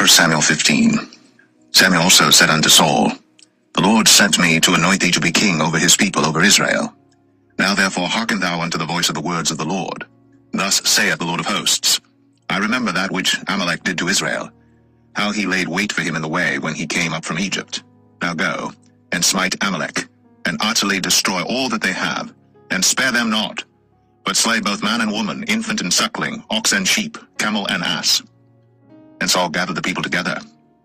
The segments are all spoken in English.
1 Samuel 15. Samuel also said unto Saul, The Lord sent me to anoint thee to be king over his people, over Israel. Now therefore hearken thou unto the voice of the words of the Lord. Thus saith the Lord of hosts, I remember that which Amalek did to Israel, how he laid wait for him in the way when he came up from Egypt. Now go, and smite Amalek, and utterly destroy all that they have, and spare them not, but slay both man and woman, infant and suckling, ox and sheep, camel and ass. And Saul gathered the people together,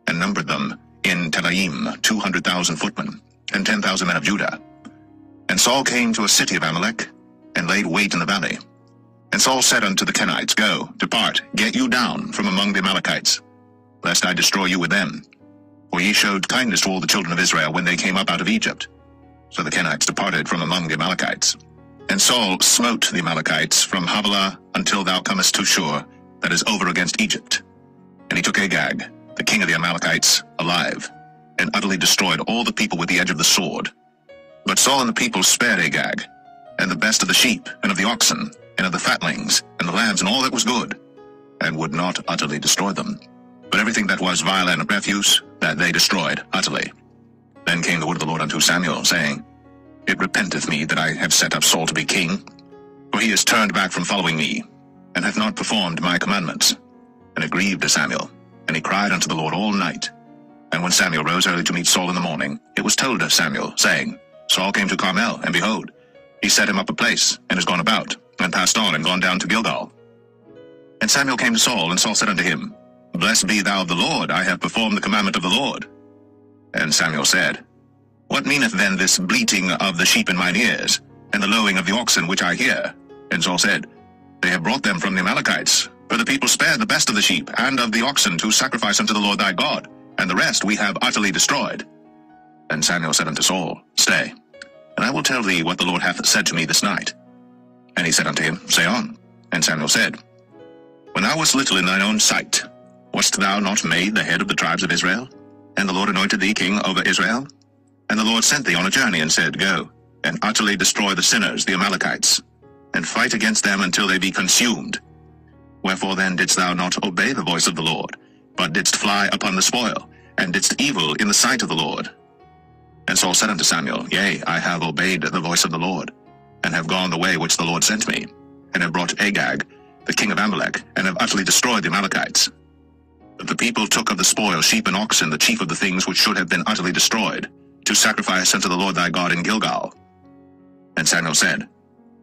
and numbered them in Telaim 200,000 footmen, and 10,000 men of Judah. And Saul came to a city of Amalek, and laid wait in the valley. And Saul said unto the Kenites, Go, depart, get you down from among the Amalekites, lest I destroy you with them. For ye showed kindness to all the children of Israel when they came up out of Egypt. So the Kenites departed from among the Amalekites. And Saul smote the Amalekites from Havilah until thou comest to Shur, that is over against Egypt. And he took Agag, the king of the Amalekites, alive, and utterly destroyed all the people with the edge of the sword. But Saul and the people spared Agag, and the best of the sheep, and of the oxen, and of the fatlings, and the lambs, and all that was good, and would not utterly destroy them. But everything that was vile and refuse, that they destroyed utterly. Then came the word of the Lord unto Samuel, saying, It repenteth me that I have set up Saul to be king, for he is turned back from following me, and hath not performed my commandments. And it grieved Samuel, and he cried unto the Lord all night. And when Samuel rose early to meet Saul in the morning, it was told of Samuel, saying, Saul came to Carmel, and behold, he set him up a place, and is gone about, and passed on, and gone down to Gilgal. And Samuel came to Saul, and Saul said unto him, Blessed be thou of the Lord, I have performed the commandment of the Lord. And Samuel said, What meaneth then this bleating of the sheep in mine ears, and the lowing of the oxen which I hear? And Saul said, They have brought them from the Amalekites, for the people spared the best of the sheep and of the oxen to sacrifice unto the Lord thy God, and the rest we have utterly destroyed. And Samuel said unto Saul, Stay, and I will tell thee what the Lord hath said to me this night. And he said unto him, Say on. And Samuel said, When thou wast little in thine own sight, wast thou not made the head of the tribes of Israel? And the Lord anointed thee king over Israel? And the Lord sent thee on a journey, and said, Go, and utterly destroy the sinners, the Amalekites, and fight against them until they be consumed. Wherefore then didst thou not obey the voice of the Lord, but didst fly upon the spoil, and didst evil in the sight of the Lord? And Saul said unto Samuel, Yea, I have obeyed the voice of the Lord, and have gone the way which the Lord sent me, and have brought Agag, the king of Amalek, and have utterly destroyed the Amalekites. But the people took of the spoil sheep and oxen, the chief of the things which should have been utterly destroyed, to sacrifice unto the Lord thy God in Gilgal. And Samuel said,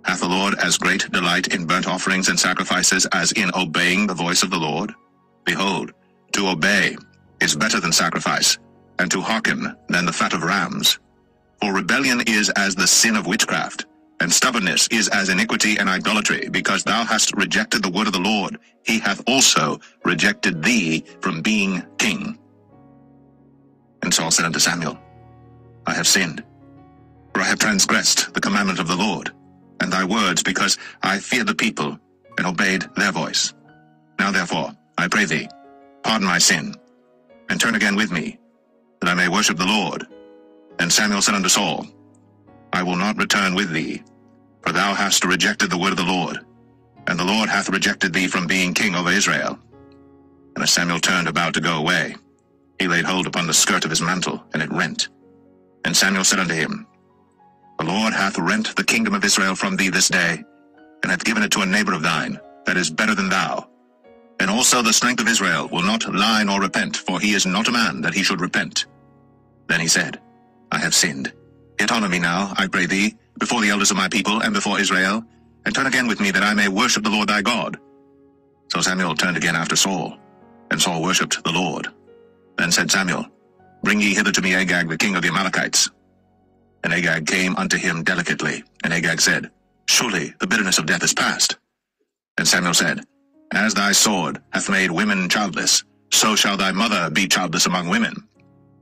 Hath the Lord as great delight in burnt offerings and sacrifices as in obeying the voice of the Lord? Behold, to obey is better than sacrifice, and to hearken than the fat of rams. For rebellion is as the sin of witchcraft, and stubbornness is as iniquity and idolatry, because thou hast rejected the word of the Lord. He hath also rejected thee from being king. And Saul said unto Samuel, I have sinned, for I have transgressed the commandment of the Lord, and thy words, because I feared the people, and obeyed their voice. Now therefore, I pray thee, pardon my sin, and turn again with me, that I may worship the Lord. And Samuel said unto Saul, I will not return with thee, for thou hast rejected the word of the Lord, and the Lord hath rejected thee from being king over Israel. And as Samuel turned about to go away, he laid hold upon the skirt of his mantle, and it rent. And Samuel said unto him, The Lord hath rent the kingdom of Israel from thee this day, and hath given it to a neighbor of thine, that is better than thou. And also the strength of Israel will not lie nor repent, for he is not a man that he should repent. Then he said, I have sinned. Yet honor me now, I pray thee, before the elders of my people, and before Israel, and turn again with me, that I may worship the Lord thy God. So Samuel turned again after Saul, and Saul worshipped the Lord. Then said Samuel, Bring ye hither to me Agag the king of the Amalekites. And Agag came unto him delicately, and Agag said, Surely the bitterness of death is past. And Samuel said, As thy sword hath made women childless, so shall thy mother be childless among women.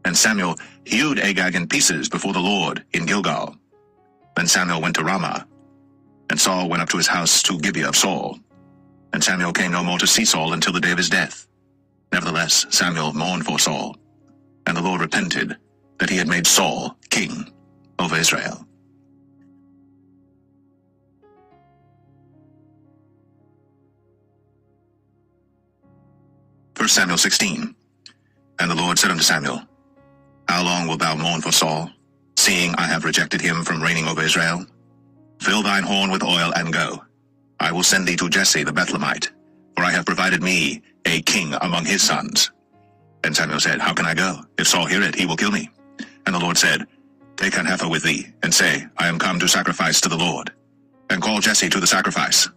And Samuel hewed Agag in pieces before the Lord in Gilgal. Then Samuel went to Ramah, and Saul went up to his house to Gibeah of Saul. And Samuel came no more to see Saul until the day of his death. Nevertheless Samuel mourned for Saul, and the Lord repented that he had made Saul king over Israel. 1 Samuel 16. And the Lord said unto Samuel, How long wilt thou mourn for Saul, seeing I have rejected him from reigning over Israel? Fill thine horn with oil, and go. I will send thee to Jesse the Bethlehemite, for I have provided me a king among his sons. And Samuel said, How can I go? If Saul hear it, he will kill me. And the Lord said, Take an heifer with thee, and say, I am come to sacrifice to the Lord. And call Jesse to the sacrifice.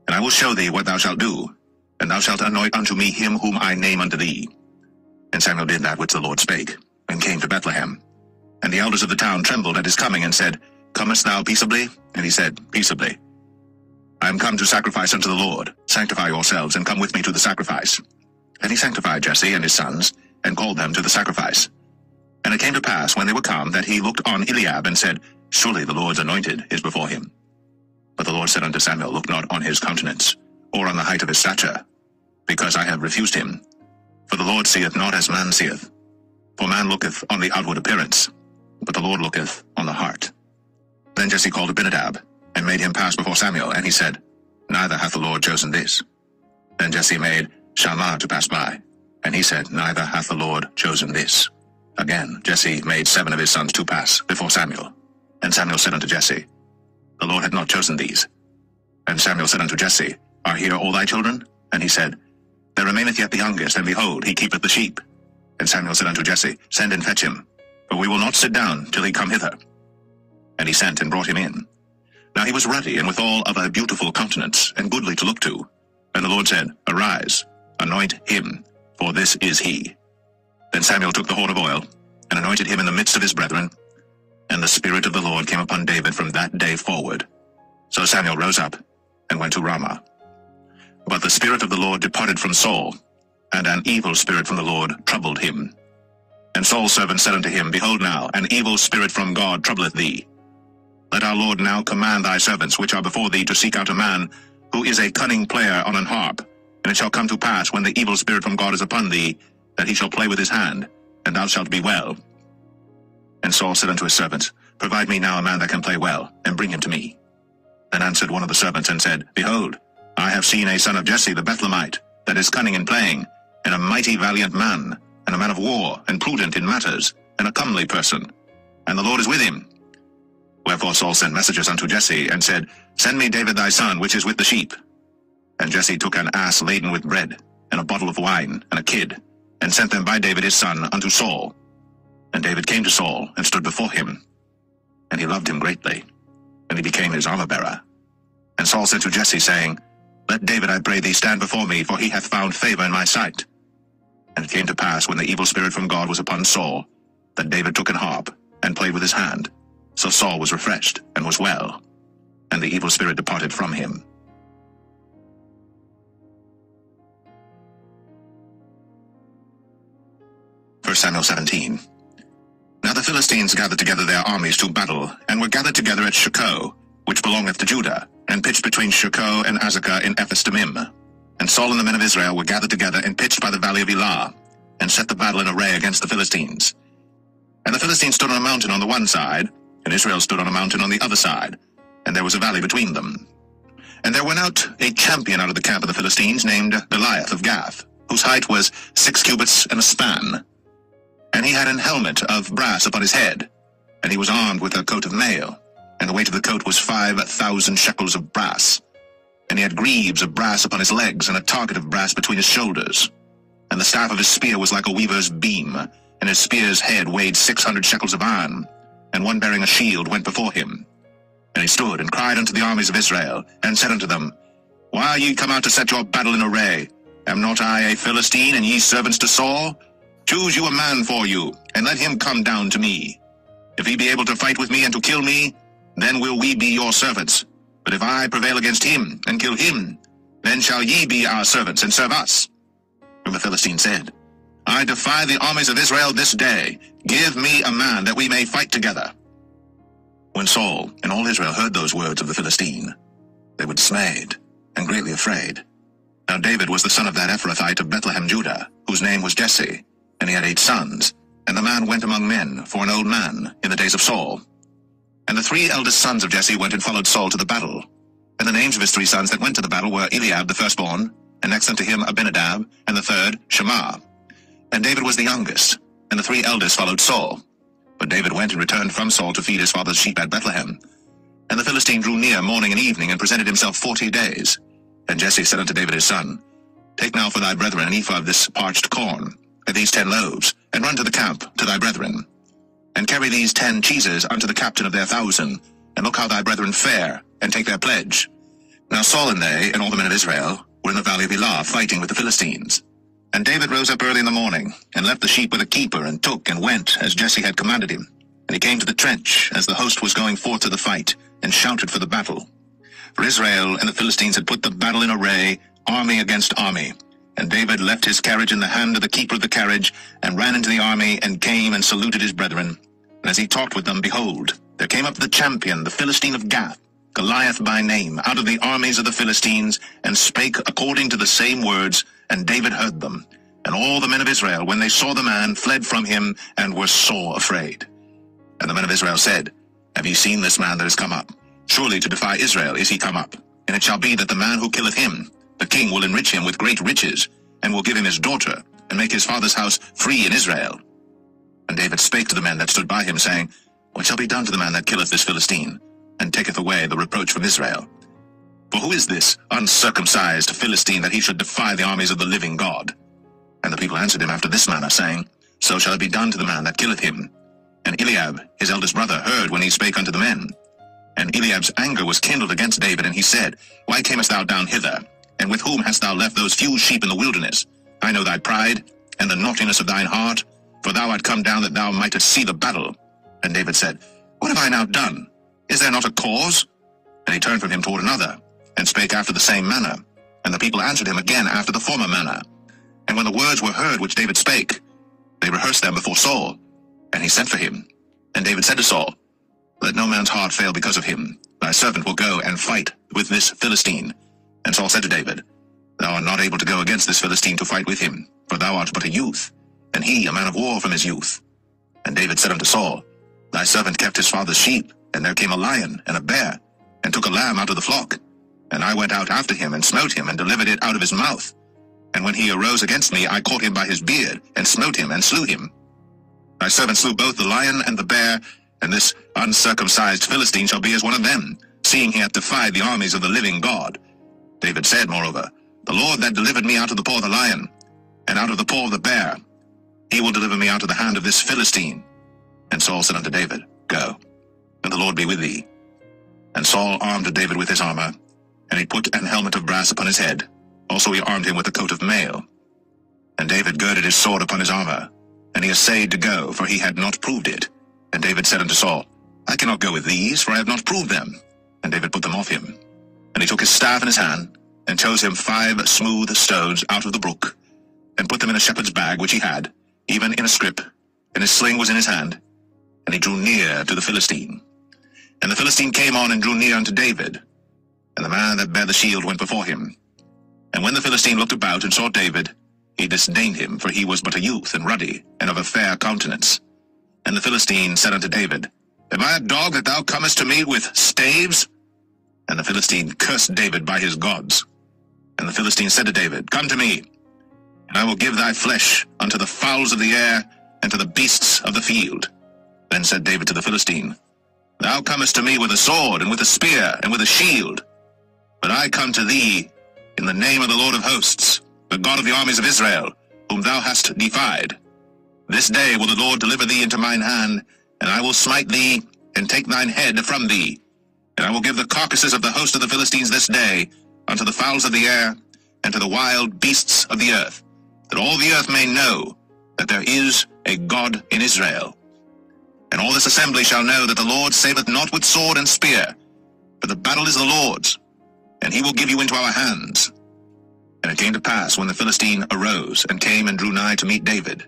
And I will show thee what thou shalt do, and thou shalt anoint unto me him whom I name unto thee. And Samuel did that which the Lord spake, and came to Bethlehem. And the elders of the town trembled at his coming, and said, Comest thou peaceably? And he said, Peaceably. I am come to sacrifice unto the Lord. Sanctify yourselves, and come with me to the sacrifice. And he sanctified Jesse and his sons, and called them to the sacrifice. And it came to pass, when they were come, that he looked on Eliab, and said, Surely the Lord's anointed is before him. But the Lord said unto Samuel, Look not on his countenance, or on the height of his stature, because I have refused him. For the Lord seeth not as man seeth. For man looketh on the outward appearance, but the Lord looketh on the heart. Then Jesse called Abinadab, and made him pass before Samuel, and he said, Neither hath the Lord chosen this. Then Jesse made Shammah to pass by, and he said, Neither hath the Lord chosen this. Again Jesse made 7 of his sons to pass before Samuel. And Samuel said unto Jesse, The Lord hath not chosen these. And Samuel said unto Jesse, Are here all thy children? And he said, There remaineth yet the youngest, and behold, he keepeth the sheep. And Samuel said unto Jesse, Send and fetch him, for we will not sit down till he come hither. And he sent and brought him in. Now he was ruddy, and withal of a beautiful countenance, and goodly to look to. And the Lord said, Arise, anoint him, for this is he. Then Samuel took the horn of oil, and anointed him in the midst of his brethren. And the Spirit of the Lord came upon David from that day forward. So Samuel rose up, and went to Ramah. But the Spirit of the Lord departed from Saul, and an evil spirit from the Lord troubled him. And Saul's servant said unto him, Behold now, an evil spirit from God troubleth thee. Let our Lord now command thy servants which are before thee to seek out a man who is a cunning player on an harp. And it shall come to pass, when the evil spirit from God is upon thee, that he shall play with his hand, and thou shalt be well. And Saul said unto his servants, Provide me now a man that can play well, and bring him to me. Then answered one of the servants, and said, Behold, I have seen a son of Jesse the Bethlehemite, that is cunning in playing, and a mighty valiant man, and a man of war, and prudent in matters, and a comely person. And the Lord is with him. Wherefore Saul sent messengers unto Jesse, and said, Send me David thy son, which is with the sheep. And Jesse took an ass laden with bread, and a bottle of wine, and a kid, and sent them by David his son unto Saul. And David came to Saul, and stood before him. And he loved him greatly, and he became his armor-bearer. And Saul said to Jesse, saying, Let David, I pray thee, stand before me, for he hath found favor in my sight. And it came to pass, when the evil spirit from God was upon Saul, that David took an harp, and played with his hand. So Saul was refreshed, and was well, and the evil spirit departed from him. 1 Samuel 17. Now the Philistines gathered together their armies to battle, and were gathered together at Shochoh, which belongeth to Judah, and pitched between Shochoh and Azekah in Ephes-dammim. And Saul and the men of Israel were gathered together, and pitched by the valley of Elah, and set the battle in array against the Philistines. And the Philistines stood on a mountain on the one side, and Israel stood on a mountain on the other side, and there was a valley between them. And there went out a champion out of the camp of the Philistines, named Goliath of Gath, whose height was 6 cubits and a span. And he had an helmet of brass upon his head, and he was armed with a coat of mail, and the weight of the coat was 5,000 shekels of brass. And he had greaves of brass upon his legs, and a target of brass between his shoulders. And the staff of his spear was like a weaver's beam, and his spear's head weighed 600 shekels of iron, and one bearing a shield went before him. And he stood and cried unto the armies of Israel, and said unto them, Why are ye come out to set your battle in array? Am not I a Philistine, and ye servants to Saul? Choose you a man for you, and let him come down to me. If he be able to fight with me and to kill me, then will we be your servants. But if I prevail against him, and kill him, then shall ye be our servants, and serve us. And the Philistine said, I defy the armies of Israel this day. Give me a man, that we may fight together. When Saul and all Israel heard those words of the Philistine, they were dismayed, and greatly afraid. Now David was the son of that Ephrathite of Bethlehem, Judah, whose name was Jesse, and he had 8 sons. And the man went among men for an old man in the days of Saul. And the 3 eldest sons of Jesse went and followed Saul to the battle. And the names of his 3 sons that went to the battle were Eliab the firstborn, and next unto him Abinadab, and the third Shammah. And David was the youngest, and the 3 eldest followed Saul. But David went and returned from Saul to feed his father's sheep at Bethlehem. And the Philistine drew near morning and evening, and presented himself 40 days. And Jesse said unto David his son, Take now for thy brethren an ephah of this parched corn, and these 10 loaves, and run to the camp to thy brethren. And carry these 10 cheeses unto the captain of their 1,000, and look how thy brethren fare, and take their pledge. Now Saul and they, and all the men of Israel, were in the valley of Elah, fighting with the Philistines. And David rose up early in the morning, and left the sheep with a keeper, and took and went, as Jesse had commanded him. And he came to the trench, as the host was going forth to the fight, and shouted for the battle. For Israel and the Philistines had put the battle in array, army against army. And David left his carriage in the hand of the keeper of the carriage, and ran into the army, and came and saluted his brethren. And as he talked with them, behold, there came up the champion, the Philistine of Gath, Goliath by name, out of the armies of the Philistines, and spake according to the same words, and David heard them. And all the men of Israel, when they saw the man, fled from him, and were sore afraid. And the men of Israel said, Have ye seen this man that is come up? Surely to defy Israel is he come up. And it shall be that the man who killeth him, the king will enrich him with great riches, and will give him his daughter, and make his father's house free in Israel. And David spake to the men that stood by him, saying, What shall be done to the man that killeth this Philistine, and taketh away the reproach from Israel? For who is this uncircumcised Philistine, that he should defy the armies of the living God? And the people answered him after this manner, saying, So shall it be done to the man that killeth him. And Eliab, his eldest brother, heard when he spake unto the men. And Eliab's anger was kindled against David, and he said, Why camest thou down hither? And with whom hast thou left those few sheep in the wilderness? I know thy pride, and the naughtiness of thine heart, for thou art come down that thou mightest see the battle. And David said, What have I now done? Is there not a cause? And he turned from him toward another, and spake after the same manner. And the people answered him again after the former manner. And when the words were heard which David spake, they rehearsed them before Saul. And he sent for him. And David said to Saul, Let no man's heart fail because of him. Thy servant will go and fight with this Philistine. And Saul said to David, Thou art not able to go against this Philistine to fight with him, for thou art but a youth, and he a man of war from his youth. And David said unto Saul, Thy servant kept his father's sheep, and there came a lion and a bear, and took a lamb out of the flock. And I went out after him, and smote him, and delivered it out of his mouth. And when he arose against me, I caught him by his beard, and smote him, and slew him. Thy servant slew both the lion and the bear, and this uncircumcised Philistine shall be as one of them, seeing he hath defied the armies of the living God. David said, moreover, The Lord that delivered me out of the paw of the lion, and out of the paw of the bear, he will deliver me out of the hand of this Philistine. And Saul said unto David, Go, and the Lord be with thee. And Saul armed David with his armor, and he put an helmet of brass upon his head. Also he armed him with a coat of mail. And David girded his sword upon his armor, and he essayed to go, for he had not proved it. And David said unto Saul, I cannot go with these, for I have not proved them. And David put them off him. And he took his staff in his hand, and chose him 5 smooth stones out of the brook, and put them in a shepherd's bag which he had, even in a scrip, and his sling was in his hand. And he drew near to the Philistine. And the Philistine came on and drew near unto David. And the man that bare the shield went before him. And when the Philistine looked about and saw David, he disdained him, for he was but a youth, and ruddy, and of a fair countenance. And the Philistine said unto David, Am I a dog that thou comest to me with staves? And the Philistine cursed David by his gods. And the Philistine said to David, Come to me, and I will give thy flesh unto the fowls of the air, and to the beasts of the field. Then said David to the Philistine, Thou comest to me with a sword, and with a spear, and with a shield. But I come to thee in the name of the Lord of hosts, the God of the armies of Israel, whom thou hast defied. This day will the Lord deliver thee into mine hand, and I will smite thee, and take thine head from thee. And I will give the carcasses of the host of the Philistines this day unto the fowls of the air, and to the wild beasts of the earth, that all the earth may know that there is a God in Israel. And all this assembly shall know that the Lord saveth not with sword and spear, but the battle is the Lord's, and he will give you into our hands. And it came to pass, when the Philistine arose, and came and drew nigh to meet David,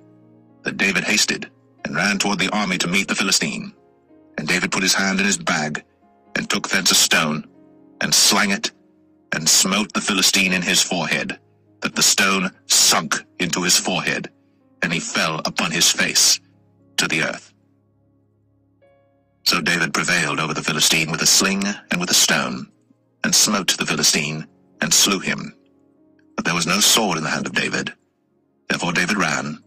that David hasted, and ran toward the army to meet the Philistine. And David put his hand in his bag, and took thence a stone, and slang it, and smote the Philistine in his forehead, that the stone sunk into his forehead, and he fell upon his face to the earth. So David prevailed over the Philistine with a sling and with a stone, and smote the Philistine, and slew him. But there was no sword in the hand of David. Therefore David ran,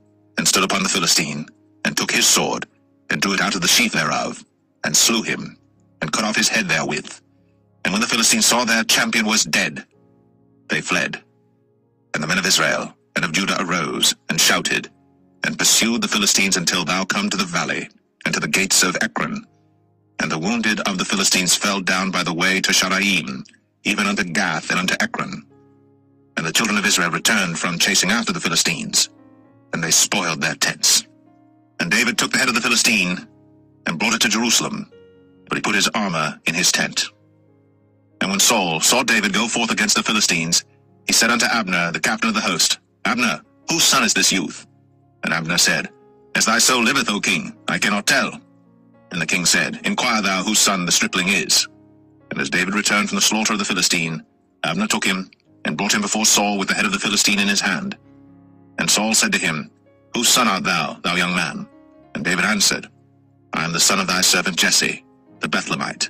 and stood upon the Philistine, and took his sword, and drew it out of the sheath thereof, and slew him, and cut off his head therewith. And when the Philistines saw their champion was dead, they fled. And the men of Israel and of Judah arose, and shouted, and pursued the Philistines until thou come to the valley, and to the gates of Ekron. And the wounded of the Philistines fell down by the way to Sharaim, even unto Gath and unto Ekron. And the children of Israel returned from chasing after the Philistines, and they spoiled their tents. And David took the head of the Philistine, and brought it to Jerusalem, but he put his armor in his tent. And when Saul saw David go forth against the Philistines, he said unto Abner, the captain of the host, Abner, whose son is this youth? And Abner said, As thy soul liveth, O king, I cannot tell. And the king said, Inquire thou whose son the stripling is. And as David returned from the slaughter of the Philistine, Abner took him, and brought him before Saul with the head of the Philistine in his hand. And Saul said to him, Whose son art thou, thou young man? And David answered, I am the son of thy servant Jesse, the Bethlehemite.